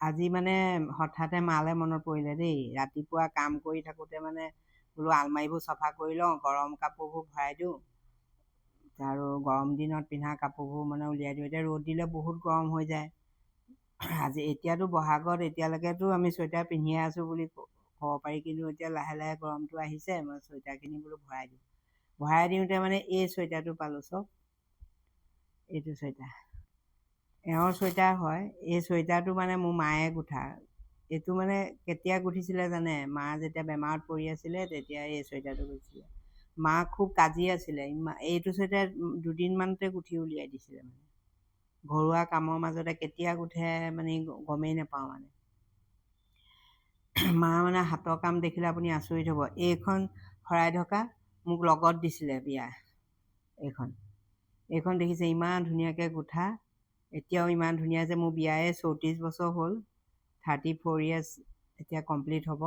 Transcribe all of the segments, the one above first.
আজি মানে হঠাতে মালে মনত পৰিলে দেই। ৰাতিপুৱা কাম কৰি থাকোঁতে মানে বোলো আলমাৰিবোৰ চফা কৰি লওঁ, গৰম কাপোৰবোৰ ভৰাই দিওঁ আৰু গৰম দিনত পিন্ধা কাপোৰবোৰ মানে উলিয়াই দিওঁ। এতিয়া ৰ'দ দিলে বহুত গৰম হৈ যায়। আজি এতিয়াতো বহাগত এতিয়ালৈকেতো আমি চুৱেটাৰ পিন্ধিয়ে আছোঁ বুলি ক'ব পাৰি, কিন্তু এতিয়া লাহে লাহে গৰমটো আহিছে, মই চুৱেটাৰখিনি বোলো ভৰাই দিওঁ। ভৰাই দিওঁতে মানে এই চুৱেটাৰটো পালোঁ, চব এইটো চুৱেটাৰ এওঁৰ চুৱেটাৰ হয়। এই চুৱেটাৰটো মানে মোৰ মায়ে গোঠা। এইটো মানে কেতিয়া গুঠিছিলে জানে? মা যেতিয়া বেমাৰত পৰি আছিলে তেতিয়া এই চুৱেটাৰটো গুঠিছিলে। মা খুব কাজি আছিলে, এইটো চুৱেটাৰ দুদিনমানতে গুঠি উলিয়াই দিছিলে। মানে ঘৰুৱা কামৰ মাজতে কেতিয়া গুঠে মানে গমেই নাপাওঁ মানে। মা মানে হাতৰ কাম দেখিলে আপুনি আচৰিত হ'ব। এইখন শৰাই ঢকা মোক লগত দিছিলে বিয়া। এইখন দেখিছে ইমান ধুনীয়াকৈ গোঠা, এতিয়াও ইমান ধুনীয়া যে মোৰ বিয়ায়ে 34 বছৰ হ'ল, 34 ইয়াৰ্ছ এতিয়া কমপ্লিট হ'ব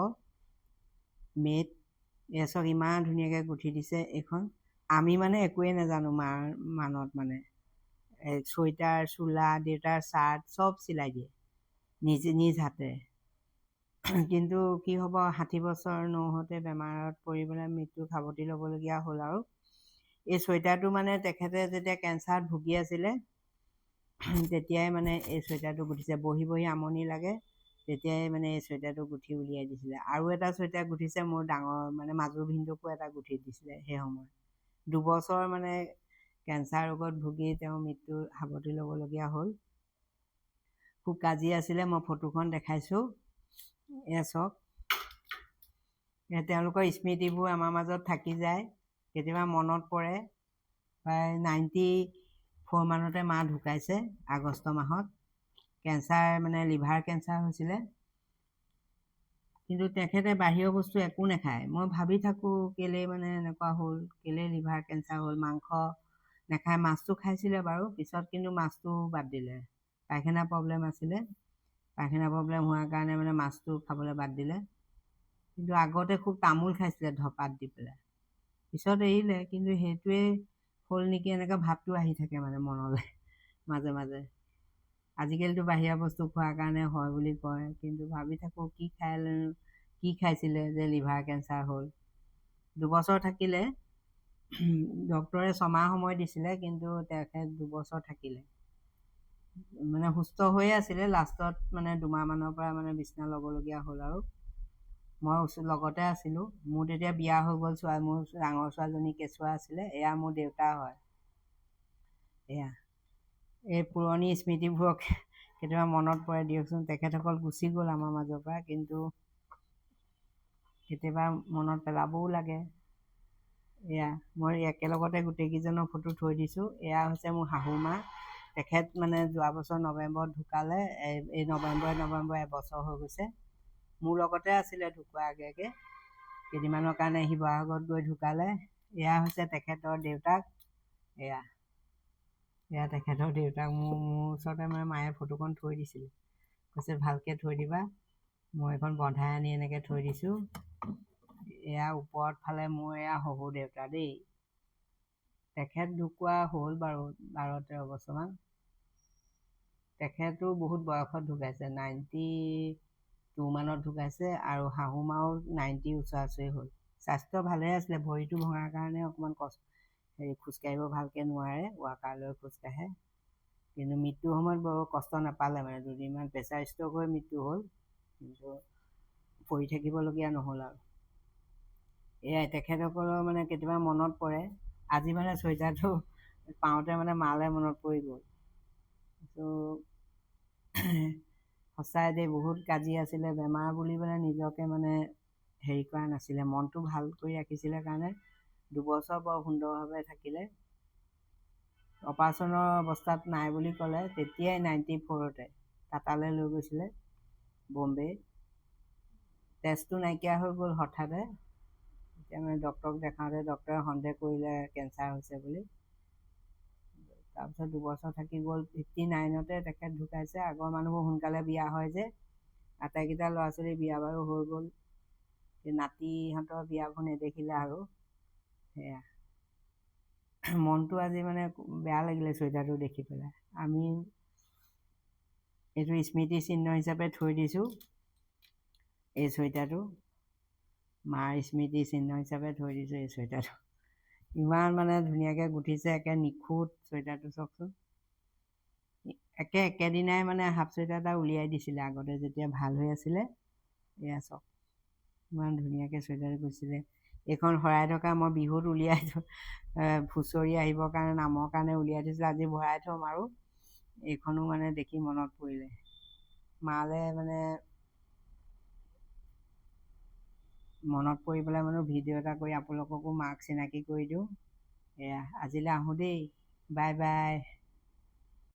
মে'ত। এচক ইমান ধুনীয়াকৈ গুঠি দিছে এইখন। আমি মানে একোৱেই নাজানো মাৰ মানত মানে চুৱেটাৰ, চোলা, দেউতাৰ চাৰ্ট চব চিলাই দিয়ে নিজ হাতে। কিন্তু কি হ'ব, 60 বছৰ নহওঁতে বেমাৰত পৰি পেলাই মৃত্যু সাৱটি ল'বলগীয়া হ'ল। আৰু এই চুৱেটাৰটো মানে তেখেতে যেতিয়া কেঞ্চাৰত ভুগি আছিলে তেতিয়াই মানে এই চুৱেটাৰটো গুঠিছে। বহি বহি আমনি লাগে, তেতিয়াই মানে এই চুৱেটাৰটো গুঠি উলিয়াই দিছিলে। আৰু এটা চুৱেটাৰ গুঠিছে মোৰ ডাঙৰ মানে মাজু ভিনদেউকো এটা গুঠি দিছিলে সেই সময়ত। 2 বছৰ মানে কেঞ্চাৰ ৰোগত ভুগি তেওঁ মৃত্যু সাৱটি ল'বলগীয়া হ'ল। খুব কাজি আছিলে, মই ফটোখন দেখাইছোঁ। এয়া চাওক, তেওঁলোকৰ স্মৃতিবোৰ আমাৰ মাজত থাকি যায়। কেতিয়াবা মনত পৰে। প্ৰায় 94 মানতে মা ঢুকাইছে আগষ্ট মাহত। কেঞ্চাৰ মানে লিভাৰ কেঞ্চাৰ হৈছিলে। কিন্তু তেখেতে বাহিৰৰ বস্তু একো নাখায়। মই ভাবি থাকোঁ কেলেই মানে এনেকুৱা হ'ল, কেলেই লিভাৰ কেঞ্চাৰ হ'ল। মাংস নাখায়, মাছটো খাইছিলে বাৰু, পিছত কিন্তু মাছটো বাদ দিলে। পায়খানা প্ৰব্লেম আছিলে, পায়খানা প্ৰব্লেম হোৱাৰ কাৰণে মানে মাছটো খাবলৈ বাদ দিলে। কিন্তু আগতে খুব তামোল খাইছিলে ধপাত দি পেলাই, পিছত এৰিলে। কিন্তু সেইটোৱে হ'ল নেকি এনেকৈ ভাৱটো আহি থাকে মানে মনলৈ মাজে মাজে। আজিকালিতো বাহিৰা বস্তু খোৱাৰ কাৰণে হয় বুলি কয়, কিন্তু ভাবি থাকোঁ কি খাইছিলে যে লিভাৰ কেঞ্চাৰ হ'ল। 2 বছৰ থাকিলে, ডক্তৰে 6 মাহ সময় দিছিলে, কিন্তু তেখেত 2 বছৰ থাকিলে। মানে সুস্থ হৈয়ে আছিলে, লাষ্টত মানে 2 মাহমানৰ পৰা মানে বিছনা ল'বলগীয়া হ'ল। আৰু মই লগতে আছিলোঁ। মোৰ তেতিয়া বিয়া হৈ গ'ল, মোৰ ডাঙৰ ছোৱালীজনী কেঁচুৱা আছিলে। এয়া মোৰ দেউতা হয়। এয়া এই পুৰণি স্মৃতিবোৰক কেতিয়াবা মনত পৰে দিয়কচোন। তেখেতসকল গুচি গ'ল আমাৰ মাজৰ পৰা, কিন্তু কেতিয়াবা মনত পেলাবও লাগে। এয়া মই একেলগতে গোটেইকেইজনৰ ফটো থৈ দিছোঁ। এয়া হৈছে মোৰ শাহু মা। তেখেত মানে যোৱা বছৰ নৱেম্বৰত ঢুকালে। এই নৱেম্বৰ এবছৰ হৈ গৈছে। মোৰ লগতে আছিলে ঢুকুৱা আগে। কেইদিনমানৰ কাৰণে শিৱসাগৰত গৈ ঢুকালে। এয়া হৈছে তেখেতৰ দেউতাক। এয়া তেখেতৰ দেউতাক। মোৰ ওচৰতে মানে মায়ে ফটোখন থৈ দিছিলে, কৈছে ভালকৈ থৈ দিবা। মই এখন বন্ধাই আনি এনেকৈ থৈ দিছোঁ। এয়া ওপৰত ফালে মোৰ এয়া শহুৰ দেউতা দেই। তেখেত ঢুকুৱা হ'ল বাৰু 12-13 বছৰমান। তেখেতো বহুত বয়সত ঢুকাইছে, 92 মানত ঢুকাইছে। আৰু শাহু মাও 90 ওচৰা-ওচৰি হ'ল। স্বাস্থ্য ভালে আছিলে, ভৰিটো ভঙাৰ কাৰণে অকণমান খোজকাঢ়িব ভালকৈ নোৱাৰে, ৱাকাৰ লৈ খোজকাঢ়ে। কিন্তু মৃত্যুৰ সময়ত বৰ কষ্ট নাপালে, মানে 2 দিনমান প্ৰেছাৰ ষ্ট্ৰ'ক হৈ মৃত্যু হ'ল, কিন্তু পৰি থাকিবলগীয়া নহ'ল। আৰু এয়াই তেখেতসকলৰ মানে কেতিয়াবা মনত পৰে। আজি মানে চুৱেটাৰটো পাওঁতে মানে মালে মনত পৰি গ'ল। সঁচাই দেই, বহুত কাজি আছিলে। বেমাৰ বুলি মানে নিজকে মানে হেৰি কৰা নাছিলে, মনটো ভাল কৰি ৰাখিছিলে কাৰণে 2 বছৰ বৰ সুন্দৰভাৱে থাকিলে। অপাৰেশ্যনৰ অৱস্থাত নাই বুলি ক'লে, তেতিয়াই 94তে টাটালৈ লৈ গৈছিলে বম্বে। তেজটো নাইকিয়া হৈ গ'ল হঠাতে। এতিয়া মানে ডক্তৰক দেখাওঁতে ডক্তৰে সন্দেহ কৰিলে কেঞ্চাৰ হৈছে বুলি। তাৰপিছত 2 বছৰ থাকি গ'ল। 59তে তেখেত ঢুকাইছে। আগৰ মানুহবোৰ সোনকালে বিয়া হয় যে, আটাইকেইটা ল'ৰা ছোৱালী বিয়া বাৰু হৈ গ'ল। নাতিহঁতৰ বিয়াবোৰ নেদেখিলে আৰু। সেয়া মনটো আজি মানে বেয়া লাগিলে চুৱেটাৰটো দেখি পেলাই। আমি এইটো স্মৃতি চিহ্ন হিচাপে থৈ দিছোঁ। এই চুৱেটাৰটো মাৰ স্মৃতি চিহ্ন হিচাপে থৈ দিছোঁ। এই চুৱেটাৰটো ইমান মানে ধুনীয়াকৈ গুঠিছে, একে নিখুঁত চুৱেটাৰটো চাওকচোন। একেদিনাই মানে হাফ চুৱেটাৰ এটা উলিয়াই দিছিলে আগতে যেতিয়া ভাল হৈ আছিলে। এয়া চাওক ইমান ধুনীয়াকৈ চুৱেটাৰটো গুঠিছিলে। এইখন শৰাই থকা মই বিহুত উলিয়াই হুঁচৰি আহিবৰ কাৰণে নামৰ কাৰণে উলিয়াই থৈছিলোঁ। আজি ভৰাই থ'ম আৰু এইখনো মানে দেখি মনত পৰিলে মালে মানে মনত পৰি পেলাই মানে ভিডিঅ' এটা কৰি আপোনালোককো মাক চিনাকি কৰি দিওঁ। এয়া আজিলৈ আহোঁ দেই, বাই বাই।